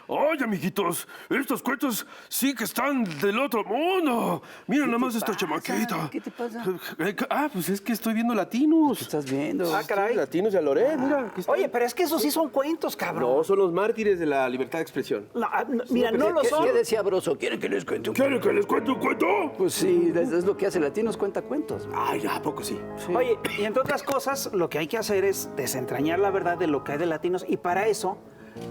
¡Ay, amiguitos! Estos cuentos sí que están del otro mundo. Mira nada más esta chamaquita. ¿Qué te pasa? Pues es que estoy viendo Latinos. ¿Qué estás viendo? Ah, caray. Sí, Latinos y a Loret, mira. Aquí está. Oye, pero es que esos sí son cuentos, cabrón. No, son los mártires de la libertad de expresión. Mira, no lo son. ¿Qué decía Broso? ¿Quieren que les cuente un ¿Quieren cuento? que les cuente un cuento? Pues sí, es lo que hace Latinos, cuenta cuentos. Ay, ¿a poco sí? Oye, y entre otras cosas, lo que hay que hacer es desentrañar la verdad de lo que hay de latinos. Y para eso,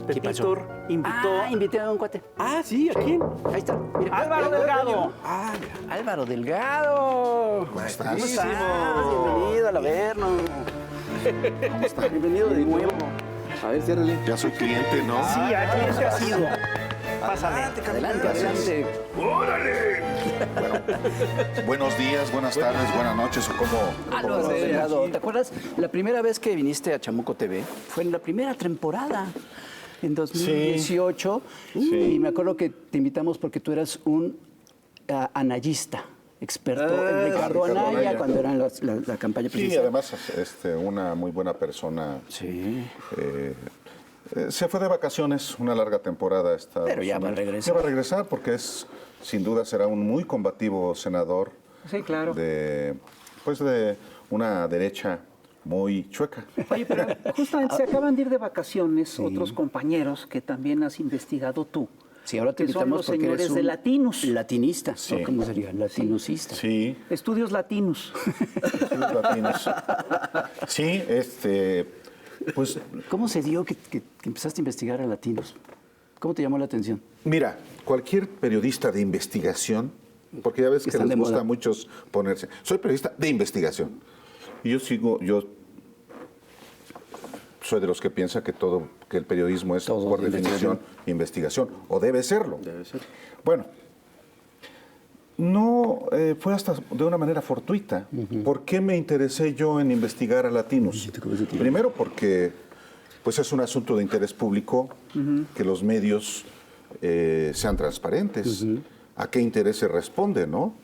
Pepitor invitó... Invité a un cuate. Ah, sí, ¿a quién? Ahí está. Mira. ¡Álvaro Delgado! Ah, Álvaro Delgado. ¿Cómo estás? ¿Cómo estás? Bienvenido al Averno. ¿Cómo estás? Bienvenido de nuevo. A ver, ciérrale. Ya soy cliente, ¿no? Sí, aquí se ha sido. Pásale. Adelante, adelante. ¡Órale! Buenos días, buenas tardes, buenas noches o como... Álvaro Delgado. ¿Te acuerdas? La primera vez que viniste a Chamuco TV fue en la primera temporada, en 2018. Y me acuerdo que te invitamos porque tú eras un anayista, experto en Ricardo Ricardo Anaya, Anaya. cuando era la campaña Sí, presidencial. además una muy buena persona. Sí. Se fue de vacaciones una larga temporada. Pero ya va a regresar. Ya va a regresar porque sin duda será un muy combativo senador. Sí, claro. De una derecha muy chueca. Oye, pero justamente se acaban de ir de vacaciones otros compañeros que también has investigado tú. Sí, ahora te que son invitamos los porque eres señores un de Latinos. latinista. Sí. ¿No? ¿Cómo sería? Latinosista. Sí, Estudios latinos. estudios latinos. Sí, pues ¿Cómo se dio que empezaste a investigar a latinos? ¿Cómo te llamó la atención? mira, cualquier periodista de investigación, porque ya ves que Están les de gusta moda. a muchos ponerse. Soy periodista de investigación. Y yo soy de los que piensa que el periodismo es Todo por de definición investigación, o debe serlo. Debe ser. Bueno, no fue hasta de una manera fortuita. ¿Por qué me interesé yo en investigar a latinos? Primero porque pues es un asunto de interés público que los medios sean transparentes. ¿A qué intereses responde, no?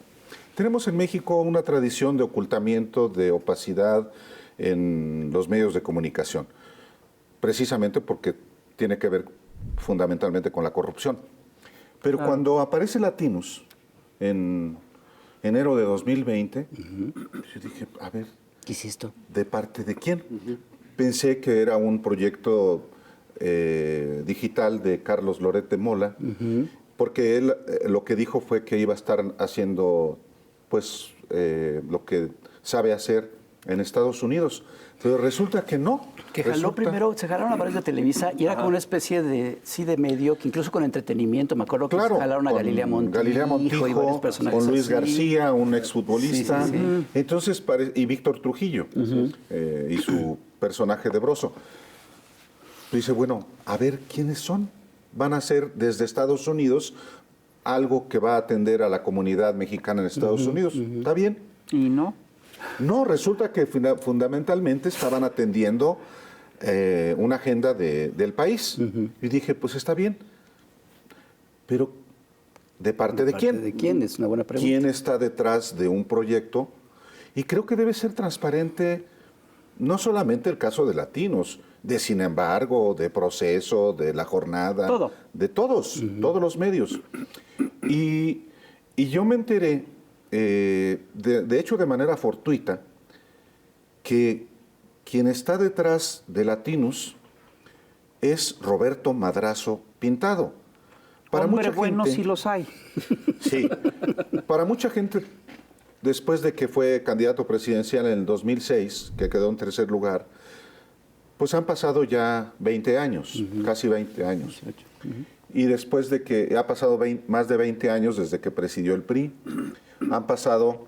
Tenemos en México una tradición de ocultamiento, de opacidad en los medios de comunicación, precisamente porque tiene que ver fundamentalmente con la corrupción. Pero cuando aparece Latinos en enero de 2020, yo dije, a ver, ¿Qué es esto? ¿de parte de quién? Pensé que era un proyecto digital de Carlos Loret de Mola, porque él lo que dijo fue que iba a estar haciendo pues lo que sabe hacer en Estados Unidos. Pero resulta que no. Que jaló primero, se jalaron a varios de Televisa y era como una especie de medio, que incluso con entretenimiento, me acuerdo que Claro, jalaron a con Galilea Montijo, Galilea y varios Montijo, personajes con Luis así. García, un exfutbolista. Sí, sí, sí. Entonces, y Víctor Trujillo, y su personaje de Broso. Dice, bueno, a ver quiénes son. Van a hacer desde Estados Unidos algo que va a atender a la comunidad mexicana en Estados Unidos. ¿Está bien? ¿Y no? No, resulta que fundamentalmente estaban atendiendo una agenda del país. Y dije, pues está bien. Pero, ¿de parte de quién? ¿De quién? Es una buena pregunta. ¿Quién está detrás de un proyecto? Y creo que debe ser transparente no solamente el caso de Latinos, de Sin embargo, de Proceso, de La Jornada. Todo. De todos, todos los medios. Y yo me enteré, de hecho de manera fortuita, que quien está detrás de Latinos es Roberto Madrazo Pintado. Hombre bueno sí los hay. Sí, para mucha gente, después de que fue candidato presidencial en el 2006, que quedó en tercer lugar, pues han pasado ya 20 años, casi 20 años. Y después de que ha pasado más de 20 años desde que presidió el PRI, han pasado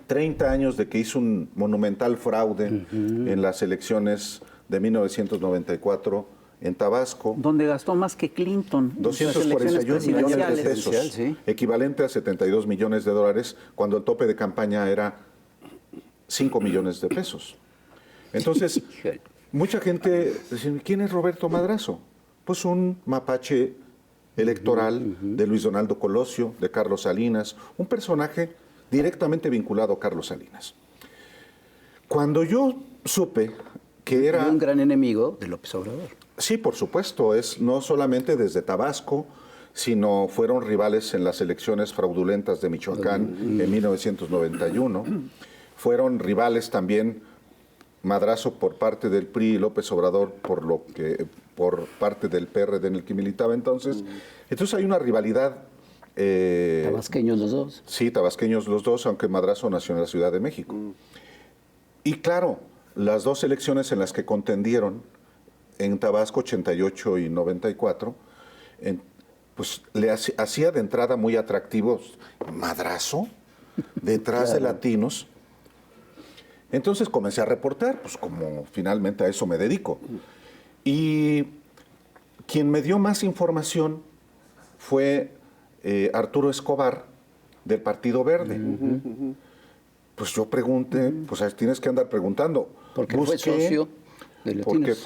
30 años de que hizo un monumental fraude en las elecciones de 1994 en Tabasco. Donde gastó más que Clinton. en sus elecciones 241 millones de presidenciales. pesos, sí. equivalente a 72 millones de dólares, cuando el tope de campaña era 5 millones de pesos. Entonces, mucha gente dice, ¿quién es Roberto Madrazo? Pues un mapache electoral de Luis Donaldo Colosio, de Carlos Salinas, un personaje directamente vinculado a Carlos Salinas. Cuando yo supe que era... Un gran enemigo de López Obrador. Sí, por supuesto, es no solamente desde Tabasco, sino fueron rivales en las elecciones fraudulentas de Michoacán en 1991. Fueron rivales también Madrazo por parte del PRI y López Obrador por parte del PRD en el que militaba entonces. Entonces hay una rivalidad. Tabasqueños los dos. Sí, tabasqueños los dos, aunque Madrazo nació en la Ciudad de México. Y claro, las dos elecciones en las que contendieron en Tabasco, 88 y 94, pues le hacía de entrada muy atractivos. Madrazo, detrás de latinos. Entonces comencé a reportar, pues como finalmente a eso me dedico. Y quien me dio más información fue Arturo Escobar, del Partido Verde. Pues yo pregunté, pues tienes que andar preguntando. Porque fue socio de Latinos.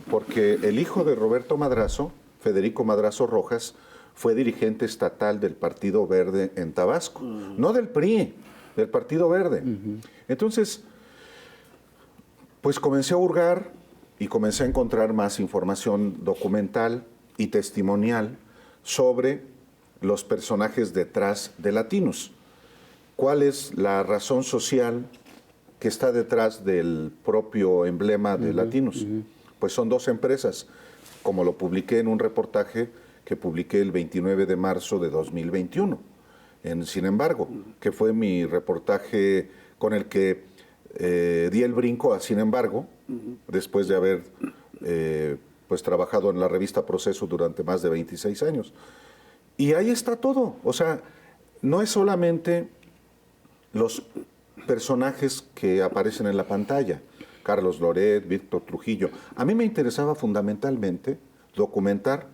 Porque el hijo de Roberto Madrazo, Federico Madrazo Rojas, fue dirigente estatal del Partido Verde en Tabasco. No del PRI, del Partido Verde. Entonces, pues comencé a hurgar y comencé a encontrar más información documental y testimonial sobre los personajes detrás de Latinos. ¿Cuál es la razón social que está detrás del propio emblema de Latinos? Pues son dos empresas, como lo publiqué en un reportaje que publiqué el 29 de marzo de 2021. Sin embargo, que fue mi reportaje con el que di el brinco a Sin embargo, después de haber pues trabajado en la revista Proceso durante más de 26 años. Y ahí está todo. O sea, no es solamente los personajes que aparecen en la pantalla, Carlos Loret, Víctor Trujillo. A mí me interesaba fundamentalmente documentar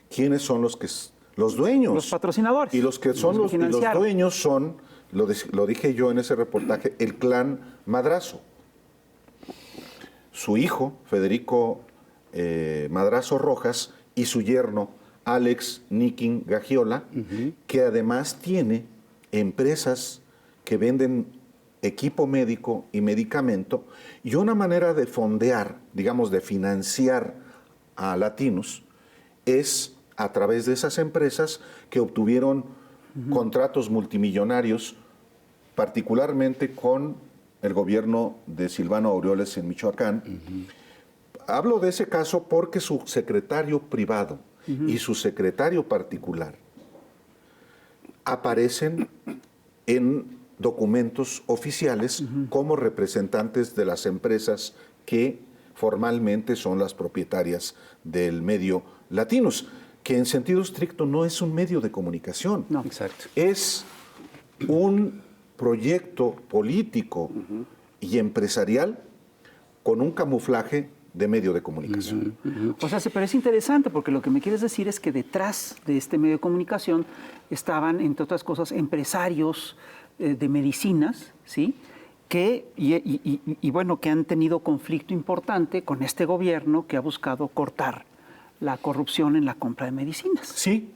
quiénes son los dueños. Los patrocinadores. Y los que son los dueños son, lo dije yo en ese reportaje, el clan Madrazo. Su hijo, Federico Madrazo Rojas, y su yerno, Alex Nikin Gagiola, que además tiene empresas que venden equipo médico y medicamento, y una manera de fondear, digamos, de financiar a Latinos, es a través de esas empresas que obtuvieron contratos multimillonarios, particularmente con el gobierno de Silvano Aureoles en Michoacán. Hablo de ese caso porque su secretario privado y su secretario particular aparecen en documentos oficiales como representantes de las empresas que formalmente son las propietarias del medio Latinos, que en sentido estricto no es un medio de comunicación. No, exacto. Es un proyecto político y empresarial con un camuflaje de medio de comunicación. O sea, pero es interesante porque lo que me quieres decir es que detrás de este medio de comunicación estaban, entre otras cosas, empresarios de medicinas, ¿sí? Y bueno, que han tenido conflicto importante con este gobierno que ha buscado cortar la corrupción en la compra de medicinas. Sí.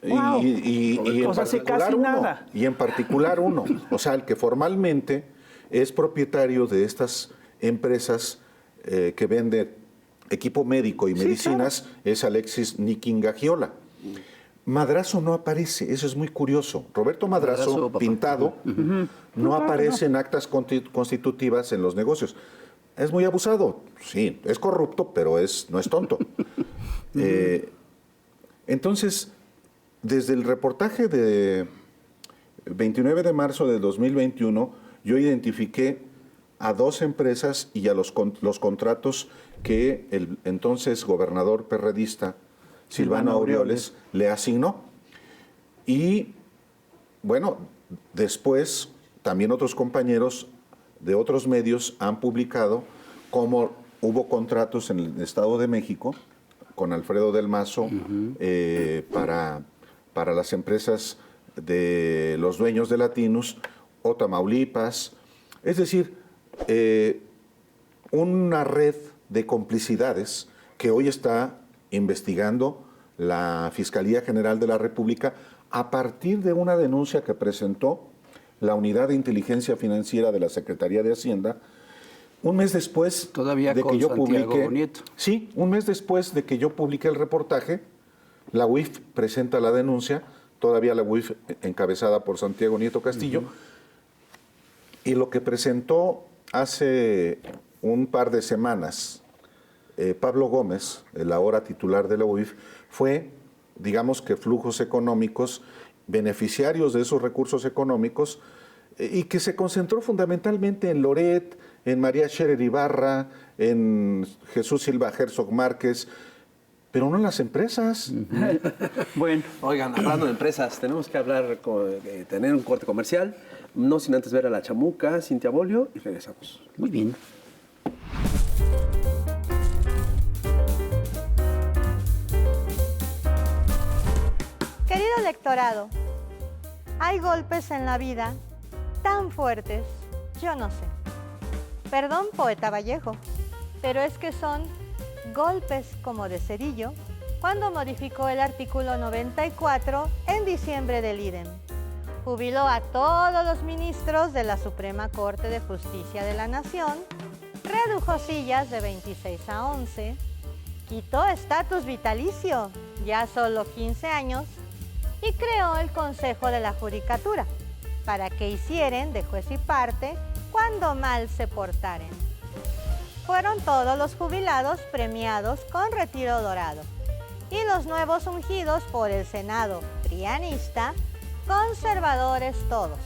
Wow. Y en o sea, particular casi uno. nada. Y en particular uno. O sea, el que formalmente es propietario de estas empresas que vende equipo médico y medicinas, claro, es Alexis Nikin Gagiola. Madrazo no aparece, eso es muy curioso. Roberto Madrazo pintado, no aparece en actas constitutivas en los negocios. Es muy abusado, sí, es corrupto, pero no es tonto. Entonces, desde el reportaje de 29 de marzo de 2021, yo identifiqué a dos empresas y a los contratos que el entonces gobernador perredista Silvano Aureoles le asignó. Y bueno, después también otros compañeros de otros medios han publicado cómo hubo contratos en el Estado de México con Alfredo del Mazo para las empresas de los dueños de Latinos, o Tamaulipas. Es decir, una red de complicidades que hoy está investigando la Fiscalía General de la República a partir de una denuncia que presentó la Unidad de Inteligencia Financiera de la Secretaría de Hacienda Un mes después Todavía de con que yo Santiago publiqué, Nieto. sí, un mes después de que yo publiqué el reportaje, la UIF presenta la denuncia, todavía la UIF encabezada por Santiago Nieto Castillo, y lo que presentó hace un par de semanas Pablo Gómez, el ahora titular de la UIF, fue, digamos que flujos económicos, beneficiarios de esos recursos económicos, y que se concentró fundamentalmente en Loret, en María Scherer Ibarra, en Jesús Silva Herzog Márquez, pero no en las empresas. Bueno, Oigan, hablando de empresas, tenemos que tener un corte comercial, no sin antes ver a la Chamuca, Cintia Bolio, y regresamos. Muy bien. Querido electorado, hay golpes en la vida tan fuertes, yo no sé. Perdón, poeta Vallejo, pero es que son golpes como de Cedillo cuando modificó el artículo 94 en diciembre del IDEM. Jubiló a todos los ministros de la Suprema Corte de Justicia de la Nación, redujo sillas de 26 a 11, quitó estatus vitalicio, ya solo 15 años, y creó el Consejo de la Judicatura, para que hicieren de juez y parte cuando mal se portaren. Fueron todos los jubilados premiados con retiro dorado, y los nuevos ungidos por el Senado prianista, conservadores todos.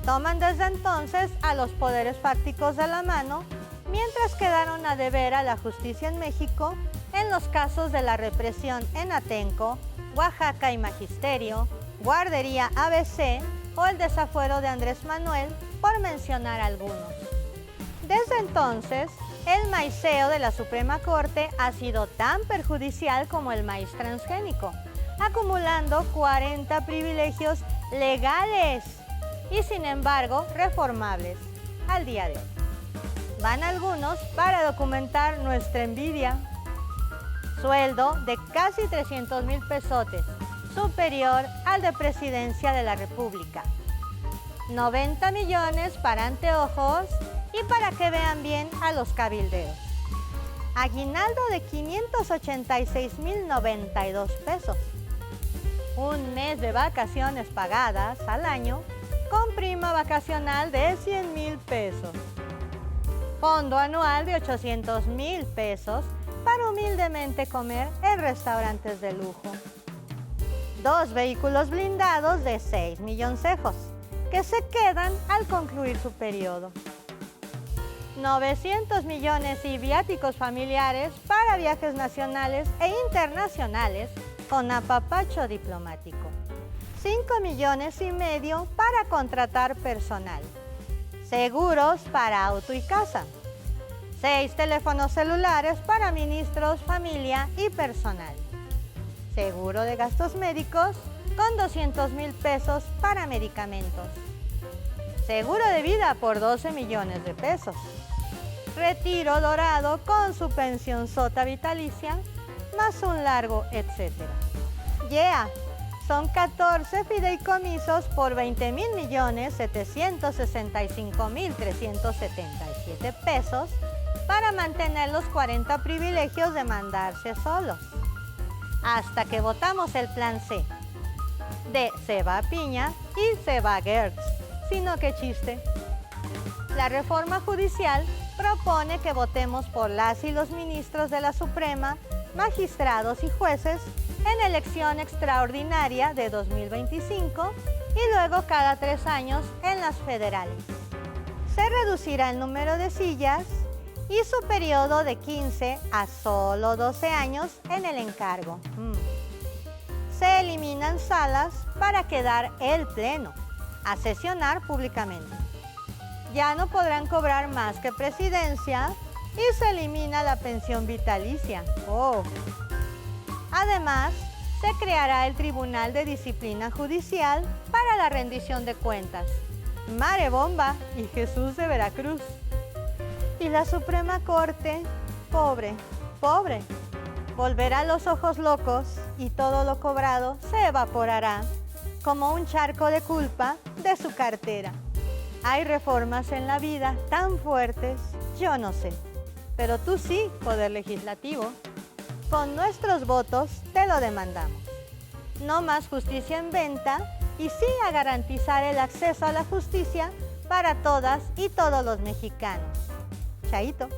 Toman desde entonces a los poderes fácticos de la mano, mientras quedaron a deber a la justicia en México en los casos de la represión en Atenco, Oaxaca y Magisterio, Guardería ABC o el desafuero de Andrés Manuel, por mencionar algunos. Desde entonces, el maiceo de la Suprema Corte ha sido tan perjudicial como el maíz transgénico, acumulando 40 privilegios legales y, sin embargo, reformables al día de hoy. Van algunos para documentar nuestra envidia. Sueldo de casi 300,000 pesotes, superior al de Presidencia de la República. 90 millones para anteojos y para que vean bien a los cabilderos. Aguinaldo de 586,092 pesos. Un mes de vacaciones pagadas al año con prima vacacional de 100,000 pesos. Fondo anual de 800,000 pesos para humildemente comer en restaurantes de lujo. 2 vehículos blindados de 6 milloncejos que se quedan al concluir su periodo. 900 millones y viáticos familiares para viajes nacionales e internacionales con apapacho diplomático. 5,5 millones para contratar personal. Seguros para auto y casa. 6 teléfonos celulares para ministros, familia y personal. Seguro de gastos médicos con 200,000 pesos para medicamentos. Seguro de vida por 12 millones de pesos. Retiro dorado con su pensión sota vitalicia, más un largo etcétera. Son 14 fideicomisos por 20,765,377 pesos para mantener los 40 privilegios de mandarse solos. Hasta que votamos el plan C, de se va Piña y se va Gertz, sino que chiste. La reforma judicial propone que votemos por las y los ministros de la Suprema, magistrados y jueces en elección extraordinaria de 2025 y luego cada 3 años en las federales. Se reducirá el número de sillas y su periodo de 15 a solo 12 años en el encargo. Se eliminan salas para quedar el pleno a sesionar públicamente. Ya no podrán cobrar más que presidencia y se elimina la pensión vitalicia. Además, se creará el Tribunal de Disciplina Judicial para la rendición de cuentas. Mare Bomba y Jesús de Veracruz. Y la Suprema Corte, pobre, volverá los ojos locos y todo lo cobrado se evaporará como un charco de culpa de su cartera. Hay reformas en la vida tan fuertes yo no sé. Pero tú sí, Poder Legislativo. Con nuestros votos te lo demandamos. No más justicia en venta y sí a garantizar el acceso a la justicia para todas y todos los mexicanos. Chaito.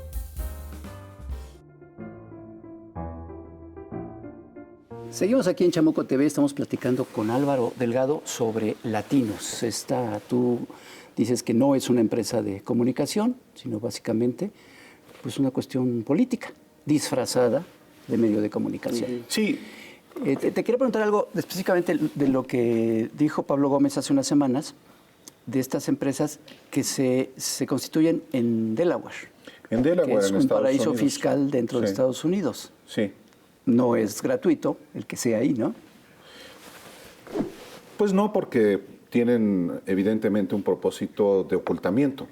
Seguimos aquí en Chamuco TV, estamos platicando con Álvaro Delgado sobre Latinos. Tú dices que no es una empresa de comunicación, sino básicamente pues una cuestión política, disfrazada de medio de comunicación. Sí, Te quería preguntar algo específicamente de lo que dijo Pablo Gómez hace unas semanas, de estas empresas que se constituyen en Delaware. en Delaware, Que es en un Estados paraíso Unidos. fiscal dentro de Sí, Estados Unidos. Sí. No es gratuito el que sea ahí, ¿no? Pues no, porque tienen evidentemente un propósito de ocultamiento.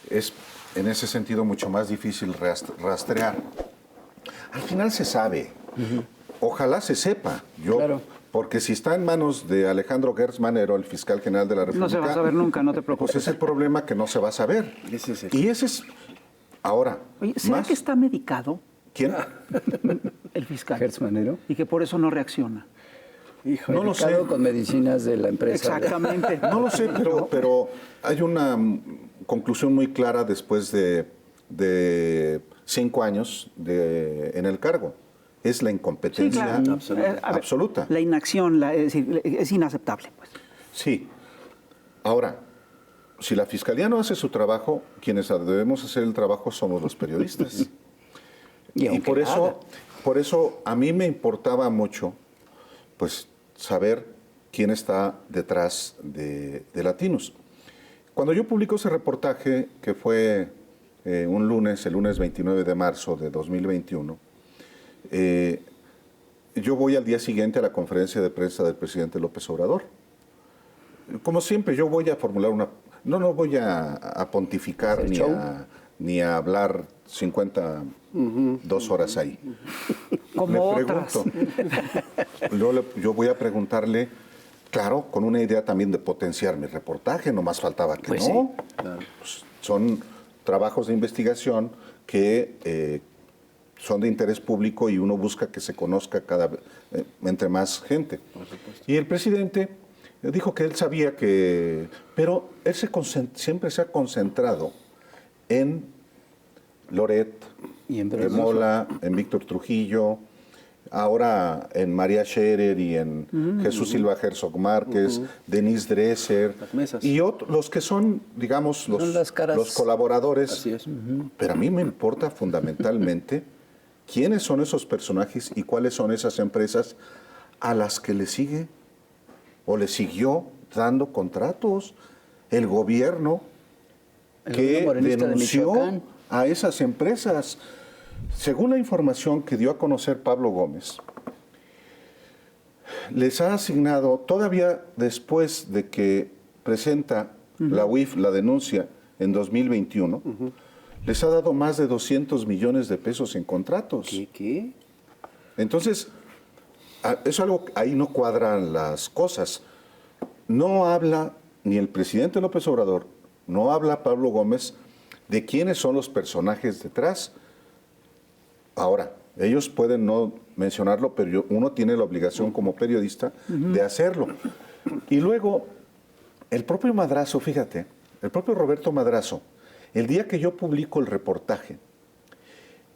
Es en ese sentido mucho más difícil rastrear. Al final se sabe. Ojalá se sepa. Claro. Porque si está en manos de Alejandro Gertz Manero, el fiscal general de la República... No se va a saber nunca, no te preocupes. Pues es el problema que no se va a saber. Ese es el- Y ese es... Ahora, Oye, ¿será más- que está medicado ¿Quién? el fiscal? Gertz Manero. Y que por eso no reacciona. No lo sé. Medicado con medicinas de la empresa. Exactamente. No lo sé, pero hay una conclusión muy clara después de 5 años en el cargo. Es la Sí, incompetencia claro. absoluta. A ver, absoluta. La inacción, es decir, es inaceptable. Pues. Sí. Ahora, si la Fiscalía no hace su trabajo, quienes debemos hacer el trabajo somos los periodistas. Y Y aunque por eso a mí me importaba mucho pues saber quién está detrás de Latinos. Cuando yo publico ese reportaje, que fue el lunes 29 de marzo de 2021, yo voy al día siguiente a la conferencia de prensa del presidente López Obrador. Como siempre, yo voy a formular una... No voy a pontificar ¿Hacer ni show? ni a hablar 52 horas ahí. Como Le otras. pregunto. Yo voy a preguntarle, claro, con una idea también de potenciar mi reportaje, no más faltaba que Pues no. Pues son trabajos de investigación que son de interés público y uno busca que se conozca entre más gente. Y el presidente dijo que él sabía que... Pero él siempre se ha concentrado en Loret, Y en en Venezuela. Mola, en Víctor Trujillo, ahora en María Scherer y en Jesús Silva Herzog Márquez, Denise Dresser, Las mesas. y los que son, digamos, Son las caras. los colaboradores. Así es. Pero a mí me importa fundamentalmente quiénes son esos personajes y cuáles son esas empresas a las que le sigue o le siguió dando contratos el gobierno El que gobierno morenista de denunció Michoacán. a esas empresas. Según la información que dio a conocer Pablo Gómez, les ha asignado, todavía después de que presenta la UIF la denuncia en 2021, les ha dado más de 200 millones de pesos en contratos. ¿Qué? Entonces, es algo, ahí no cuadran las cosas. No habla ni el presidente López Obrador, no habla Pablo Gómez de quiénes son los personajes detrás. Ahora, ellos pueden no mencionarlo, pero uno tiene la obligación como periodista de hacerlo. Y luego, el propio Madrazo, fíjate, el propio Roberto Madrazo, el día que yo publico el reportaje,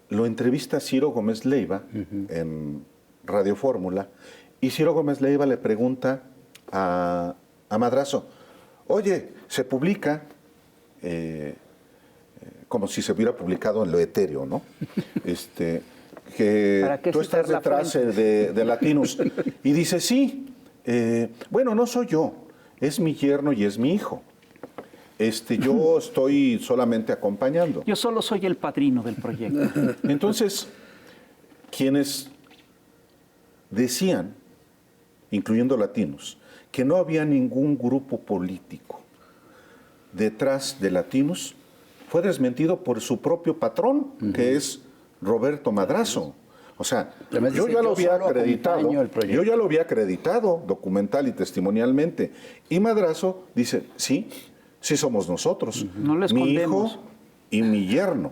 lo entrevista Ciro Gómez Leiva en Radio Fórmula, y Ciro Gómez Leiva le pregunta a Madrazo, oye, se publica, como si se hubiera publicado en lo etéreo, ¿no? Que ¿Para qué tú citar estás la detrás fuente? de Latinos. Y dice, sí, bueno, no soy yo, es mi yerno y es mi hijo. Yo estoy solamente acompañando. Yo solo soy el padrino del proyecto. Entonces, quienes decían, incluyendo Latinos, que no había ningún grupo político detrás de Latinos, fue desmentido por su propio patrón, que es Roberto Madrazo. O sea, Además yo dice, ya lo "Yo había solo acreditado, acompaño el proyecto". yo ya lo había acreditado documental y testimonialmente. Y Madrazo dice, sí, sí somos nosotros. No lo Mi hijo escondemos. y mi yerno.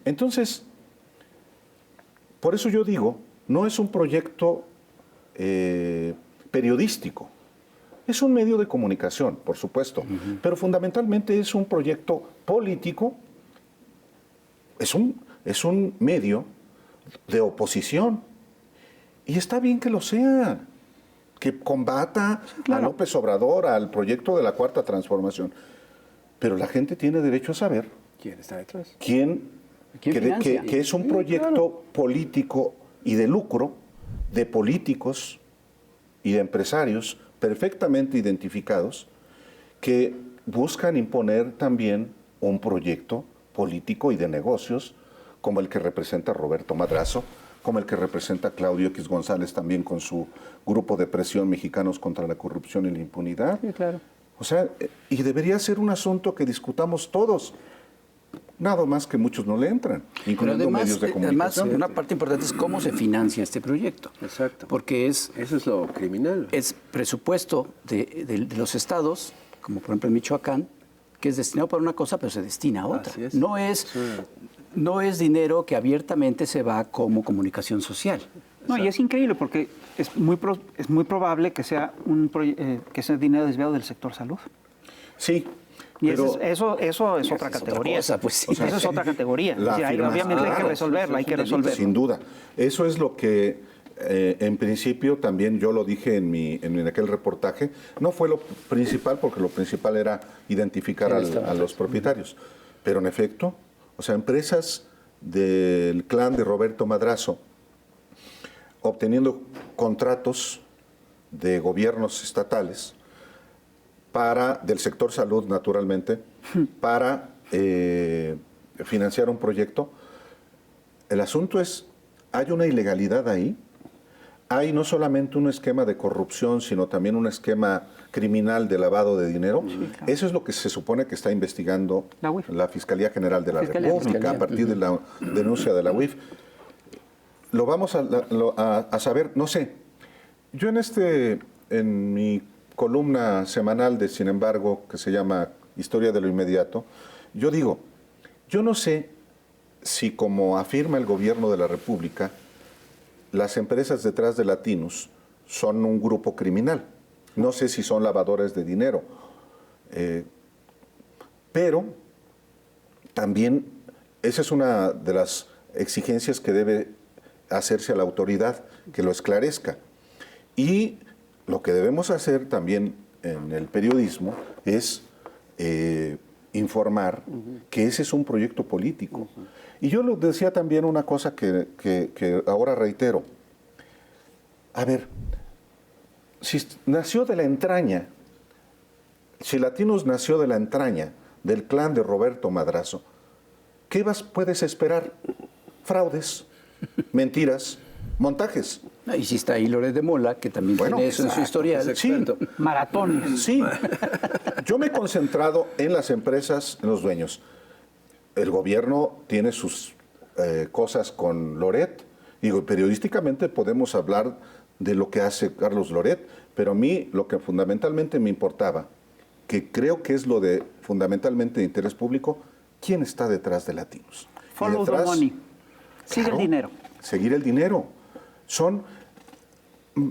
Entonces, por eso yo digo, no es un proyecto periodístico. Es un medio de comunicación, por supuesto, pero fundamentalmente es un proyecto político, es un medio de oposición. Y está bien que lo sea, que combata a López Obrador, al proyecto de la Cuarta Transformación. Pero la gente tiene derecho a saber ¿Quién está detrás? ¿Quién financia? que es un proyecto político y de lucro de políticos y de empresarios perfectamente identificados que buscan imponer también un proyecto político y de negocios como el que representa Roberto Madrazo, como el que representa Claudio X González también con su grupo de presión Mexicanos contra la Corrupción y la Impunidad. Sí, claro. O sea, y debería ser un asunto que discutamos todos. Nada más que muchos no le entran, Pero incluyendo medios de además, comunicación. una parte importante es cómo se financia este proyecto. Exacto. Porque es Eso es lo criminal. presupuesto de los estados, como por ejemplo en Michoacán, que es destinado para una cosa, pero se destina a otra. Así es. No es dinero que abiertamente se va como comunicación social. No, y es increíble porque es muy probable que sea que sea dinero desviado del sector salud. Sí. Y pero eso es otra es otra categoría. cosa, pues sí. O sea, eso es otra categoría. La Sí, obviamente hay que afirmación. resolverla, hay que resolverla. sin duda. Eso es lo que en principio también yo lo dije en aquel reportaje. No fue lo principal, porque lo principal era identificar a los propietarios. Pero en efecto, o sea, empresas del clan de Roberto Madrazo obteniendo contratos de gobiernos estatales del sector salud, naturalmente, para financiar un proyecto. El asunto es, hay una ilegalidad ahí. Hay no solamente un esquema de corrupción, sino también un esquema criminal de lavado de dinero. Eso es lo que se supone que está investigando La UIF. la Fiscalía General de la Fiscalía. República a partir de la denuncia de la UIF. Lo vamos a saber, no sé. Yo en mi columna semanal de Sin embargo, que se llama Historia de lo Inmediato, yo digo, yo no sé si, como afirma el gobierno de la República, las empresas detrás de Latinus son un grupo criminal. No sé si son lavadores de dinero. Pero también esa es una de las exigencias que debe hacerse a la autoridad, que lo esclarezca. Y lo que debemos hacer también en el periodismo es informar que ese es un proyecto político. Y yo lo decía también una cosa que ahora reitero. A ver, si nació de la entraña, si Latinus nació de la entraña del clan de Roberto Madrazo, ¿qué puedes esperar? Fraudes, mentiras, montajes. Y si está ahí Loret de Mola, que también tiene eso en su historial. Sí, Maratones. sí. Yo me he concentrado en las empresas, en los dueños. El gobierno tiene sus cosas con Loret. Digo, periodísticamente podemos hablar de lo que hace Carlos Loret, pero a mí lo que fundamentalmente me importaba, que creo que es lo de fundamentalmente de interés público, ¿quién está detrás de Latinus? Y Follow the detrás, money. Sigue el dinero. Seguir el dinero.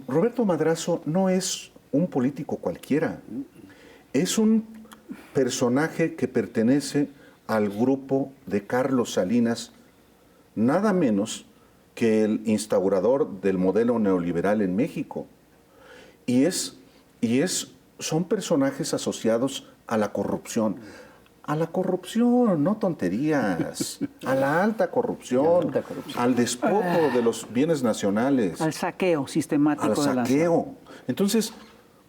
Roberto Madrazo no es un político cualquiera. Es un personaje que pertenece al grupo de Carlos Salinas, nada menos que el instaurador del modelo neoliberal en México. Son personajes asociados a la corrupción. A la corrupción, no tonterías. A la alta corrupción. Al despojo de los bienes nacionales. Al saqueo sistemático Al de la saqueo. Entonces,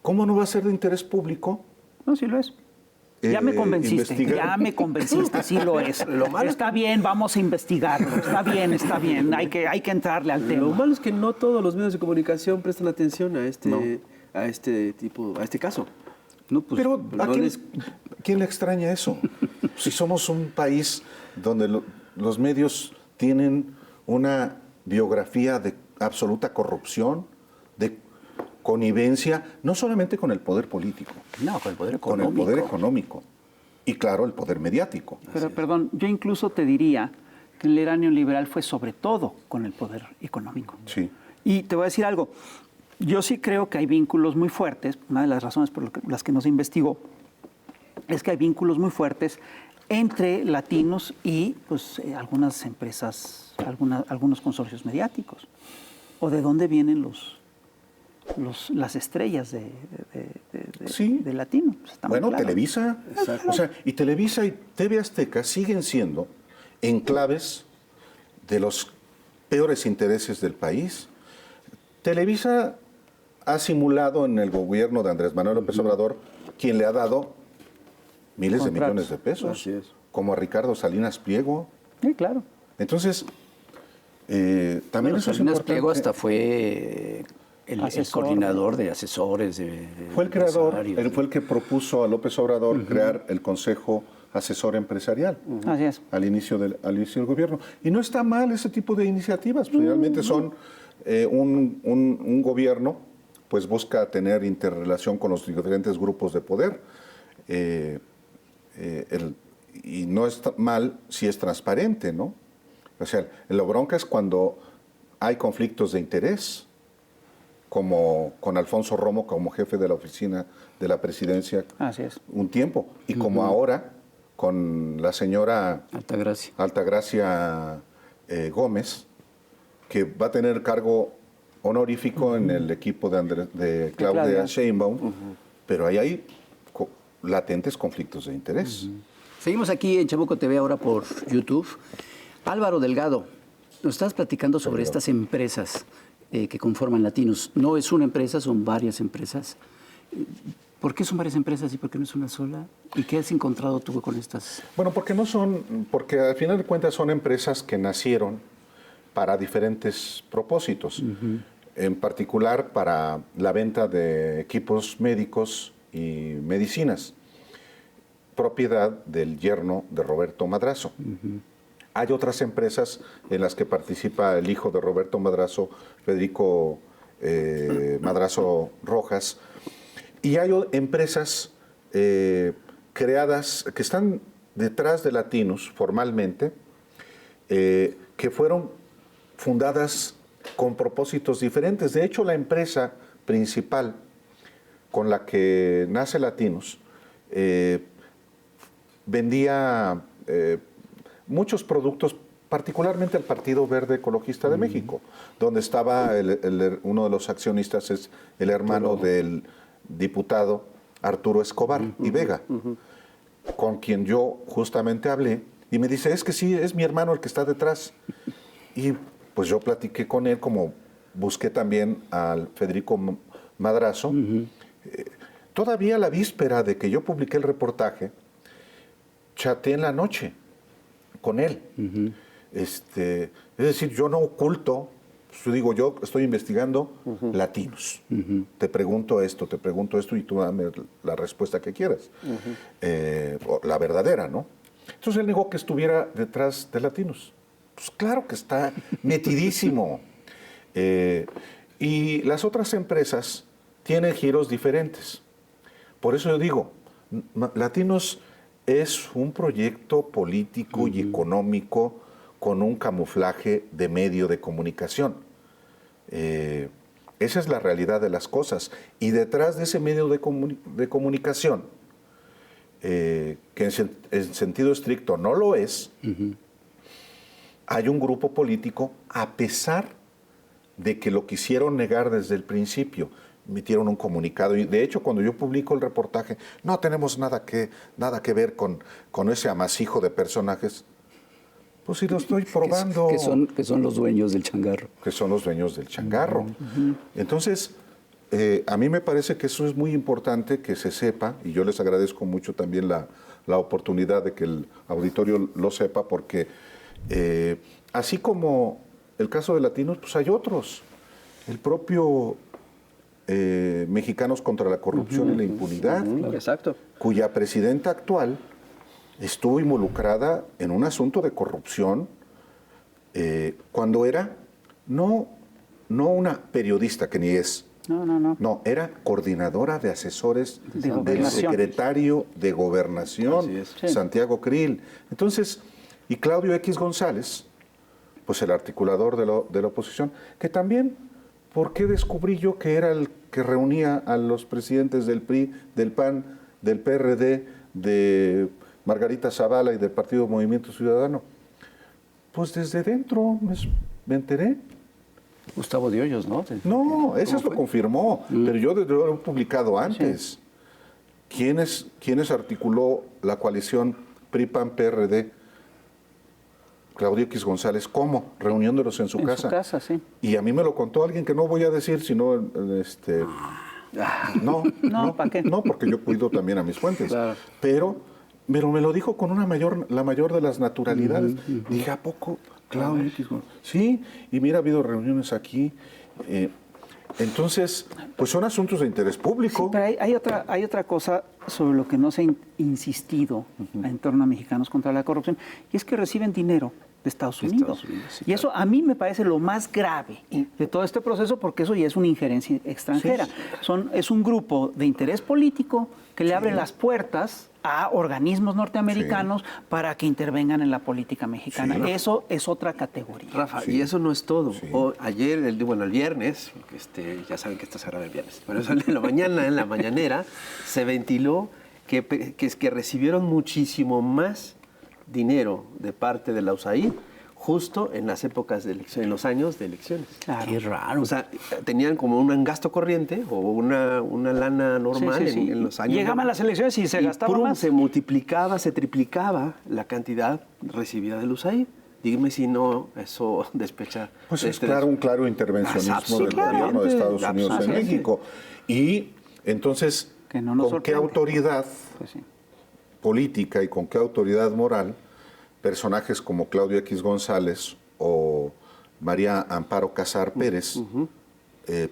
¿cómo no va a ser de interés público? No, sí lo es. Ya me convenciste, sí lo es. Está bien, vamos a investigarlo. Está bien. Hay que entrarle al tema. Lo malo es que no todos los medios de comunicación prestan atención a este caso. No, pues, Pero ¿a quién le extraña eso? Si somos un país donde los medios tienen una biografía de absoluta corrupción, de connivencia, no solamente con el poder político, no, con el poder con económico. el poder económico. Y claro, el poder mediático. Pero, perdón, yo incluso te diría que el era neoliberal fue sobre todo con el poder económico. Sí. Y te voy a decir algo, yo sí creo que hay vínculos muy fuertes, una de las razones por las que no se investigó es que hay vínculos muy fuertes entre latinos y pues, algunas empresas, algunos consorcios mediáticos. ¿O de dónde vienen las estrellas Sí. de latino? Pues está muy Bueno, claro. Televisa. O sea, y Televisa y TV Azteca siguen siendo enclaves de los peores intereses del país. Televisa ha simulado en el gobierno de Andrés Manuel López Obrador, quien le ha dado miles de Contratos. millones de pesos, Así es. como a Ricardo Salinas Pliego. Sí, claro. Entonces, también Bueno, eso es Salinas importante. Pliego hasta fue el Asesor. coordinador de asesores. Fue el creador, empresarios. él fue el que propuso a López Obrador crear el Consejo Asesor Empresarial. Así es. Al inicio del gobierno. Y no está mal ese tipo de iniciativas, pues, realmente son un gobierno, pues busca tener interrelación con los diferentes grupos de poder. Y no está mal si es transparente, ¿no? O sea, la bronca es cuando hay conflictos de interés, como con Alfonso Romo como jefe de la oficina de la presidencia Así es. un tiempo, y como ahora con la señora Altagracia. Altagracia Gómez, que va a tener cargo honorífico en el equipo de Claudia Claudia. Sheinbaum, pero ahí hay latentes conflictos de interés. Seguimos aquí en Chamuco TV ahora por YouTube. Álvaro Delgado, nos estás platicando sobre estas empresas que conforman Latinos. No es una empresa, son varias empresas. ¿Por qué son varias empresas y por qué no es una sola? ¿Y qué has encontrado tú con estas? Bueno, porque al final de cuentas son empresas que nacieron para diferentes propósitos, en particular para la venta de equipos médicos y medicinas, propiedad del yerno de Roberto Madrazo. Hay otras empresas en las que participa el hijo de Roberto Madrazo, Federico Madrazo Rojas, y hay empresas creadas que están detrás de Latinos formalmente, que fueron fundadas con propósitos diferentes. De hecho, la empresa principal con la que nace Latinos vendía muchos productos, particularmente al Partido Verde Ecologista de México, donde estaba uno de los accionistas, es el hermano del diputado Arturo Escobar y Vega, con quien yo justamente hablé, y me dice, es que sí, es mi hermano el que está detrás. Y pues yo platiqué con él, como busqué también al Federico Madrazo. Todavía la víspera de que yo publiqué el reportaje, chateé en la noche con él. Es decir, yo no oculto, yo digo, yo estoy investigando Latinos. Te pregunto esto y tú dame la respuesta que quieras. La verdadera, ¿no? Entonces él negó que estuviera detrás de Latinos. Pues claro que está metidísimo. Y las otras empresas tienen giros diferentes. Por eso yo digo, Latinos es un proyecto político y económico con un camuflaje de medio de comunicación. Esa es la realidad de las cosas. Y detrás de ese medio de comunicación, que en sentido estricto no lo es, hay un grupo político, a pesar de que lo quisieron negar desde el principio. Emitieron un comunicado y de hecho cuando yo publico el reportaje no tenemos nada que ver con ese amasijo de personajes. Pues sí lo estoy probando. Que son los dueños del changarro. Que son los dueños del changarro. Entonces, a mí me parece que eso es muy importante que se sepa, y yo les agradezco mucho también la oportunidad de que el auditorio lo sepa, porque así como el caso de Latinos, pues hay otros. El propio Mexicanos contra la Corrupción y la Impunidad, Exacto. cuya presidenta actual estuvo involucrada en un asunto de corrupción cuando era no una periodista, que ni es, No. No, era coordinadora de asesores De del Gobernación. secretario de Gobernación, Así es. Sí. Santiago Krill. Entonces, y Claudio X González, pues el articulador de la oposición, que también, ¿por qué descubrí yo que era el que reunía a los presidentes del PRI, del PAN, del PRD, de Margarita Zavala y del Partido Movimiento Ciudadano? Pues desde dentro me enteré. Gustavo de Hoyos, ¿no? No, eso lo confirmó, pero yo lo he publicado antes. ¿Quiénes articuló la coalición PRI-PAN-PRD? Claudio X González, ¿cómo? Reuniéndolos en su casa. En su casa, sí. Y a mí me lo contó alguien que no voy a decir, sino no, ¿para qué? No, porque yo cuido también a mis fuentes. Claro. Pero me lo dijo con la mayor de las naturalidades. Dije, ¿a poco? Claudio X González. Sí, y mira, ha habido reuniones aquí. Entonces, pues son asuntos de interés Sí, público. pero hay otra cosa sobre lo que no se ha insistido en torno a Mexicanos contra la Corrupción, y es que reciben dinero de Estados Unidos. Sí, Y eso a mí me parece lo más grave de todo este proceso, porque eso ya es una injerencia extranjera. Es un grupo de interés político que le abre las puertas a organismos norteamericanos para que intervengan en la política mexicana. Sí. Eso es otra categoría. Rafa, Sí. y eso no es todo. Sí. Ayer, el viernes, porque ya saben que esto se graba el viernes, pero eso en la mañana, en la mañanera, se ventiló que recibieron muchísimo más dinero de parte de la USAID justo en las épocas de elecciones, en los años de elecciones. Claro. Qué raro. O sea, tenían como un gasto corriente o una lana normal Sí, sí, sí. En los años. Llegaban las elecciones y se gastaba ¡prum! más. Se multiplicaba, se triplicaba la cantidad recibida del USAID. Dígame si no, eso despecha. Pues de es estrés. un claro intervencionismo del Absolutamente. gobierno de Estados Unidos en Absolutamente. México. Y entonces, Que no nos ¿con qué sorprende. autoridad Pues sí. política y con qué autoridad moral personajes como Claudio X González o María Amparo Casar Pérez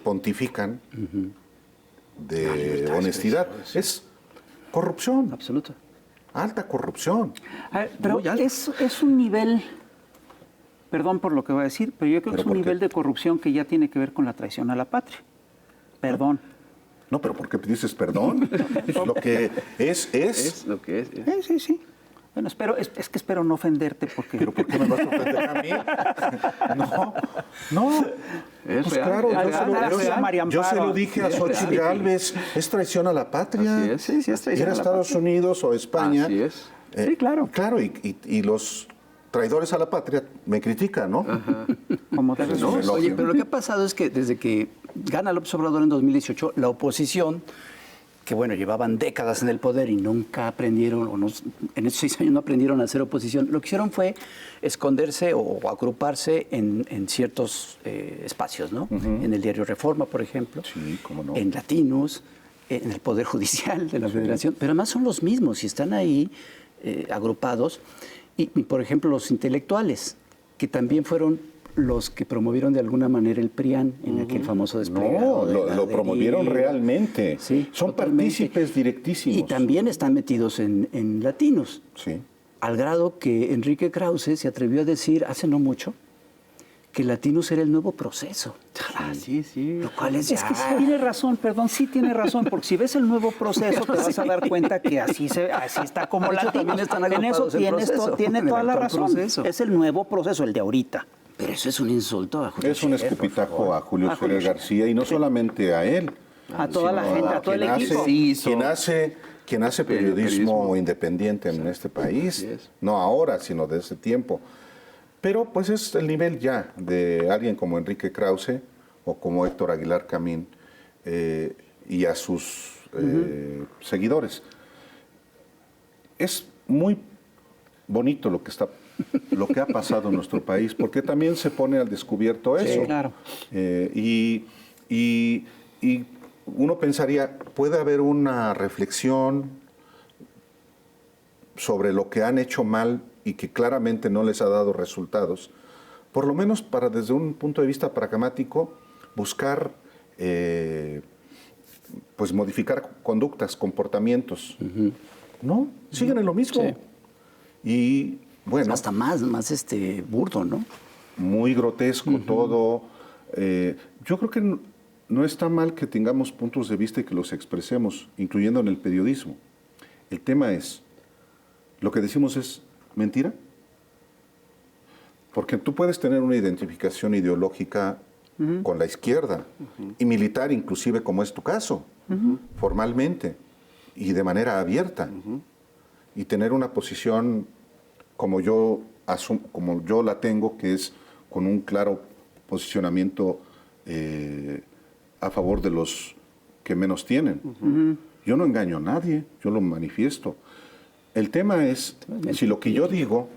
pontifican de honestidad? Es corrupción, Absoluto. alta corrupción. A ver, pero Muy alto. es un nivel, perdón por lo que voy a decir, pero yo creo que ¿Pero es un por qué? nivel de corrupción que ya tiene que ver con la traición a la patria. Perdón. No, pero ¿por qué dices perdón? Lo que es. Es lo que es. Sí. Bueno, es que espero no ofenderte porque... ¿Pero por qué me vas a ofender a mí? No. Es Pues real. claro, Es real. yo se lo dije a Xochitl Gálvez, es traición a la patria. Así es. Sí, es traición Ir a a la Estados Unidos o España. Así es. Sí, claro. Claro, y los traidores a la patria me critican, ¿no? Como debe Pues ser. no, elogio. Oye, pero lo que ha pasado es que desde que gana López Obrador en 2018, la oposición, que bueno, llevaban décadas en el poder y nunca aprendieron, en esos 6 años no aprendieron a hacer oposición, lo que hicieron fue esconderse o agruparse en ciertos espacios, ¿no? En el diario Reforma, por ejemplo, Sí, cómo no. en Latinos, en el Poder Judicial de la Federación, pero además son los mismos y están ahí agrupados. Y, por ejemplo, los intelectuales, que también fueron los que promovieron de alguna manera el PRIAN en aquel famoso desplegado. No, lo promovieron realmente. Sí, Son totalmente. partícipes directísimos. Y también están metidos en Latinos, Sí. al grado que Enrique Krause se atrevió a decir hace no mucho que Latinos era el nuevo proceso. Sí. Lo cual es Es que ya- sí tiene razón, perdón, sí tiene razón, porque si ves el nuevo proceso te vas a dar cuenta que así está como De hecho, Latinos. también están En eso agrupados en proceso, tiene en el toda la actual razón. proceso. Es el nuevo proceso, el de ahorita. Pero eso es un insulto a Julio Es un Scherer, por escupitajo favor. a Julio A Julio Scherer García y no solamente a él. A toda la sino gente, a todo el quien equipo. hace- quien hace periodismo Periodismo. independiente en este país. Así es. No ahora, sino de ese tiempo. Pero pues es el nivel ya de alguien como Enrique Krause o como Héctor Aguilar Camín y a sus seguidores. Es muy bonito lo que ha pasado en nuestro país, porque también se pone al descubierto eso. claro. Y uno pensaría, puede haber una reflexión sobre lo que han hecho mal y que claramente no les ha dado resultados, por lo menos para desde un punto de vista pragmático buscar pues modificar conductas, comportamientos. ¿No? Siguen en lo mismo. Sí. Y bueno, Hasta más burdo, ¿no? muy grotesco todo. Yo creo que no está mal que tengamos puntos de vista y que los expresemos, incluyendo en el periodismo. El tema es, ¿lo que decimos es mentira? Porque tú puedes tener una identificación ideológica con la izquierda y militar inclusive, como es tu caso, formalmente y de manera abierta, y tener una posición como yo la tengo, que es con un claro posicionamiento a favor de los que menos tienen. Yo no engaño a nadie, yo lo manifiesto. El tema es si lo que yo digo,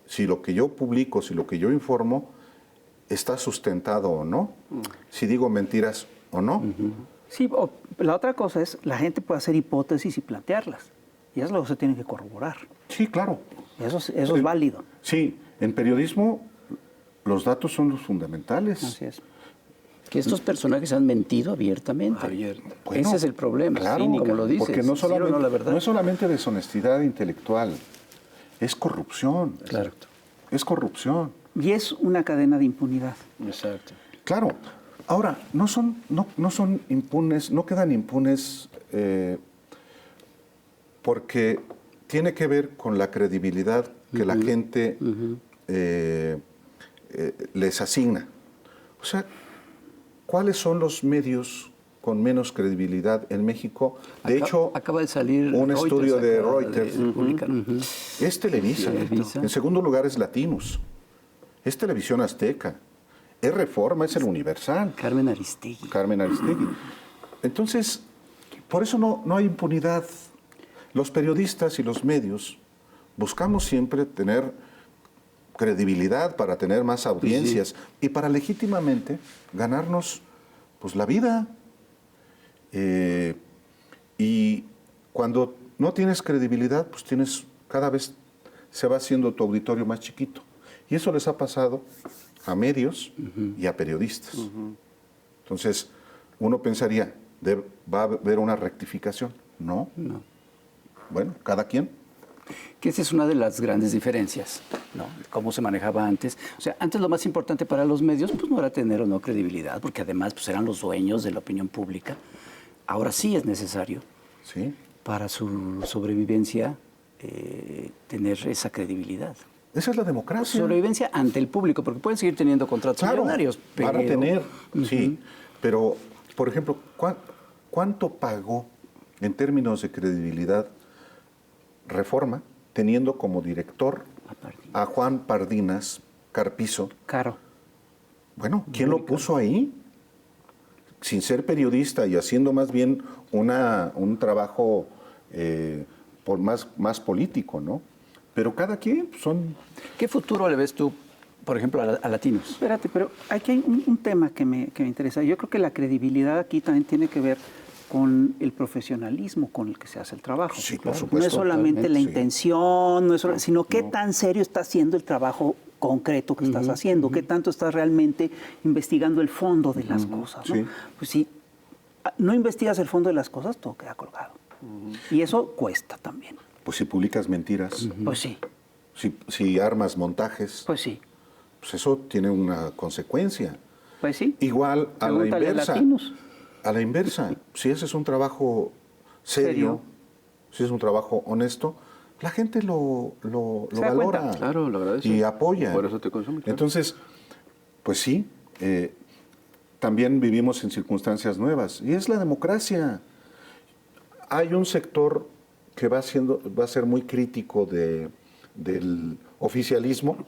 si lo que yo publico, si lo que yo informo está sustentado o no, si digo mentiras o no. Sí, la otra cosa es, la gente puede hacer hipótesis y plantearlas. Y eso es lo que se tiene que corroborar. Sí, claro. Eso es válido. Sí, en periodismo los datos son los fundamentales. Así es. Que estos personajes han mentido abiertamente. Bueno, ese es el problema, claro, como lo dices. porque no ¿sí o solamente, no, la verdad? no es solamente deshonestidad intelectual, es corrupción. Claro. Es corrupción. Y es una cadena de impunidad. Exacto. Claro. Ahora, no son impunes, no quedan impunes porque tiene que ver con la credibilidad que la gente les asigna. O sea, ¿cuáles son los medios con menos credibilidad en México? De hecho, acaba de salir un estudio de acaba Reuters. publicar. Es Televisa. Televisa. En segundo lugar es Latinos. Es Televisión Azteca. Es Reforma, es el Universal. Carmen Aristegui. Carmen Aristegui. Entonces, por eso no hay impunidad. Los periodistas y los medios buscamos siempre tener credibilidad para tener más audiencias y para legítimamente ganarnos pues la vida. Y cuando no tienes credibilidad, pues cada vez se va haciendo tu auditorio más chiquito. Y eso les ha pasado a medios y a periodistas. Entonces, uno pensaría, ¿va a haber una rectificación? No. Bueno, cada quien. Que esa es una de las grandes diferencias, ¿no? Cómo se manejaba antes. O sea, antes lo más importante para los medios pues no era tener o no credibilidad, porque además pues eran los dueños de la opinión pública. Ahora sí es necesario Sí. para su sobrevivencia tener esa credibilidad. Esa es la democracia. Sobrevivencia ante el público, porque pueden seguir teniendo contratos millonarios. Pero... Van a tener, sí. Pero, por ejemplo, ¿cuánto pagó en términos de credibilidad Reforma, teniendo como director a Juan Pardinas Carpizo? Caro. Bueno, ¿quién lo puso ahí? Sin ser periodista y haciendo más bien un trabajo más político, ¿no? Pero cada quien son... ¿Qué futuro le ves tú, por ejemplo, a Latinos? Espérate, pero aquí hay un tema que me interesa. Yo creo que la credibilidad aquí también tiene que ver con el profesionalismo con el que se hace el trabajo. Sí, por No supuesto. es solamente la Sí. intención, sino qué tan serio está haciendo el trabajo concreto que estás haciendo, qué tanto estás realmente investigando el fondo de las cosas, ¿no? Sí. Pues si no investigas el fondo de las cosas, todo queda colgado. Y eso cuesta también. Pues si publicas mentiras, Pues sí, si armas montajes, pues sí, pues eso tiene una consecuencia. pues sí. Igual a la Pregúntale a inversa. Latinos. A la inversa, si ese es un trabajo serio, si es un trabajo honesto, la gente lo Se da valora. cuenta. Claro, lo agradece. Y apoya. Por eso te consume. Claro. Entonces, pues sí, también vivimos en circunstancias nuevas. Y es la democracia. Hay un sector que va a ser muy crítico del oficialismo.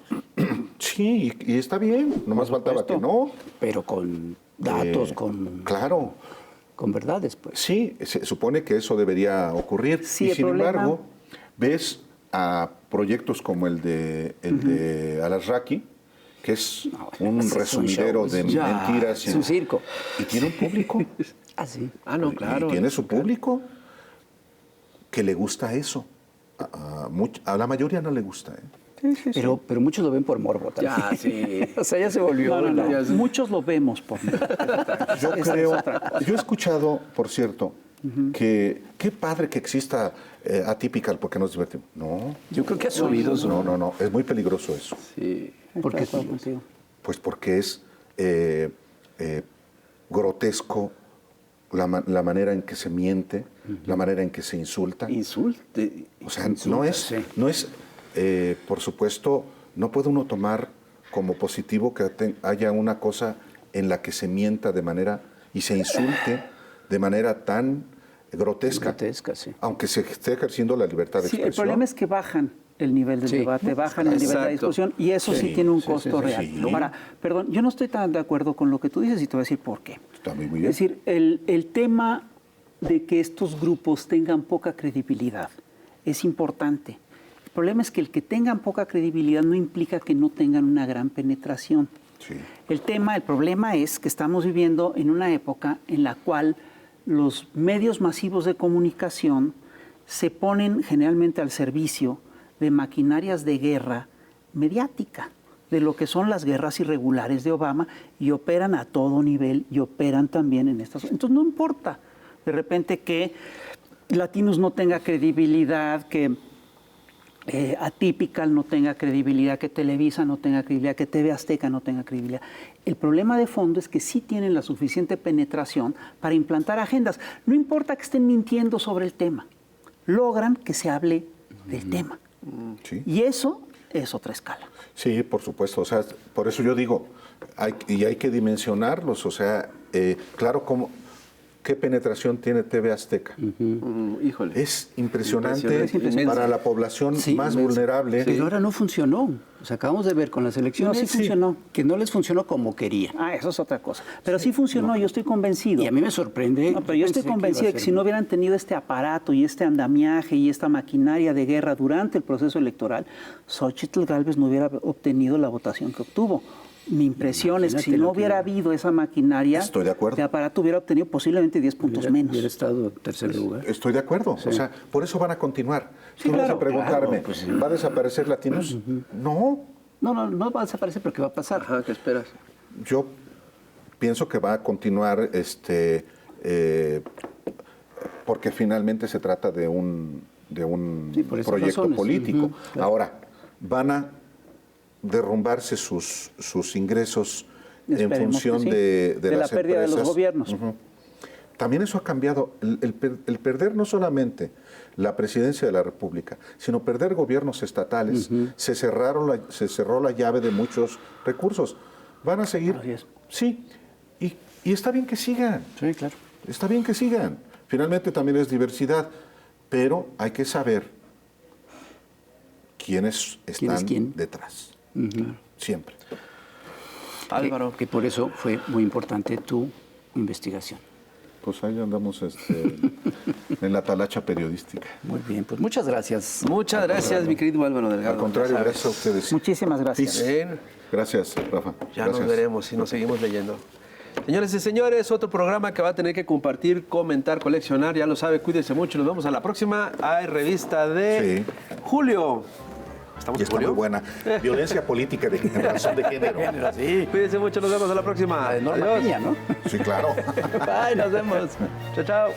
Sí, y está bien, nomás faltaba que no. Pero con datos, Claro. con verdades, pues. Sí, se supone que eso debería ocurrir. Sí, y el sin problema- embargo, ves a proyectos como el de Alasraqui, que es un ese es un resumidero show, de ya, mentiras. es un circo. Y tiene un público. Ah, sí. Ah, no, claro. Y tiene su público que le gusta eso. A la mayoría no le gusta. Pero muchos lo ven por morbo también. Ya, sí. O sea, ya se volvió. No, ¿no? Muchos lo vemos por mí. Yo creo, yo he escuchado, por cierto, que qué padre que exista Atypical porque nos divertimos. No, Yo creo que ha subido su... no, es muy peligroso eso. Sí. ¿Por qué? Estoy de acuerdo contigo. Pues porque es grotesco la manera en que se miente, la manera en que se insulta. Insulte. O sea, no es, por supuesto, no puede uno tomar como positivo que haya una cosa en la que se mienta de manera y se insulte de manera tan grotesca, sí. aunque se esté ejerciendo la libertad de Sí, expresión. el problema es que bajan el nivel del debate, bajan el nivel de la Exacto. discusión y eso sí tiene un costo real. sí. Ahora, perdón, yo no estoy tan de acuerdo con lo que tú dices y te voy a decir por qué. Está muy Es bien. decir, el tema de que estos grupos tengan poca credibilidad es importante. El problema es que el que tengan poca credibilidad no implica que no tengan una gran penetración. Sí. El problema es que estamos viviendo en una época en la cual los medios masivos de comunicación se ponen generalmente al servicio de maquinarias de guerra mediática, de lo que son las guerras irregulares de Obama, y operan a todo nivel y operan también en estas. Entonces no importa de repente que Latinos no tenga credibilidad, que Atypical no tenga credibilidad, que Televisa no tenga credibilidad, que TV Azteca no tenga credibilidad. El problema de fondo es que sí tienen la suficiente penetración para implantar agendas. No importa que estén mintiendo sobre el tema, logran que se hable del tema. Sí. Y eso es otra escala. Sí, por supuesto. O sea, por eso yo digo, hay que dimensionarlos. O sea, claro, ¿qué penetración tiene TV Azteca? Híjole. Es impresionante, Impresionante. para la población Sí, más inmenso. vulnerable. Pero ahora no funcionó. O sea, acabamos de ver con las elecciones No, sí funcionó. que no les funcionó como querían. Ah, eso es otra cosa. Pero sí funcionó, yo estoy convencido. Y a mí me sorprende. No, pero yo estoy pensé que convencido iba de a que ser si no hubieran tenido este aparato y este andamiaje y esta maquinaria de guerra durante el proceso electoral, Xóchitl Gálvez no hubiera obtenido la votación que obtuvo. Mi impresión es que si Imagínate no lo que hubiera hubiera. habido esa maquinaria, Estoy de acuerdo. el aparato hubiera obtenido posiblemente 10 puntos menos. Hubiera estado en tercer lugar. Estoy de acuerdo. O sea, por eso van a continuar. Tú vas a preguntarme, ¿va a desaparecer Latinos? No. No va a desaparecer, pero ¿qué va a pasar? Ajá, ¿qué esperas? Yo pienso que va a continuar porque finalmente se trata de un Sí, por esas proyecto razones. político. Ujú, claro. Ahora, van a derrumbarse sus ingresos en Esperemos función que sí. de la las pérdida de los empresas. gobiernos. Ujú. También eso ha cambiado, el perder no solamente la presidencia de la República, sino perder gobiernos estatales. Se cerró la llave de muchos recursos. Van a seguir. Así es. Sí, y está bien que sigan. Sí, claro. Está bien que sigan. Finalmente también es diversidad, pero hay que saber quiénes ¿Quién es están quién? detrás. Siempre. Álvaro. Que por eso fue muy importante tu investigación. Pues ahí andamos en la talacha periodística. Muy bien, pues muchas gracias. Muchas gracias, mi querido Álvaro Delgado. Al contrario, Ya sabes. gracias a ustedes. Muchísimas gracias. Peace. Bien. Gracias, Rafa. Ya Gracias. nos veremos si nos seguimos leyendo. Señores y señores, otro programa que va a tener que compartir, comentar, coleccionar. Ya lo sabe, cuídense mucho. Nos vemos a la próxima. Hay revista de julio. ¿Estamos Y en está julio? muy buena. Violencia política en razón de género. Sí. Cuídense mucho. Nos vemos a la próxima. La de Norma Adiós. Piña, ¿no? Sí, claro. Bye, nos vemos. Chao, chao.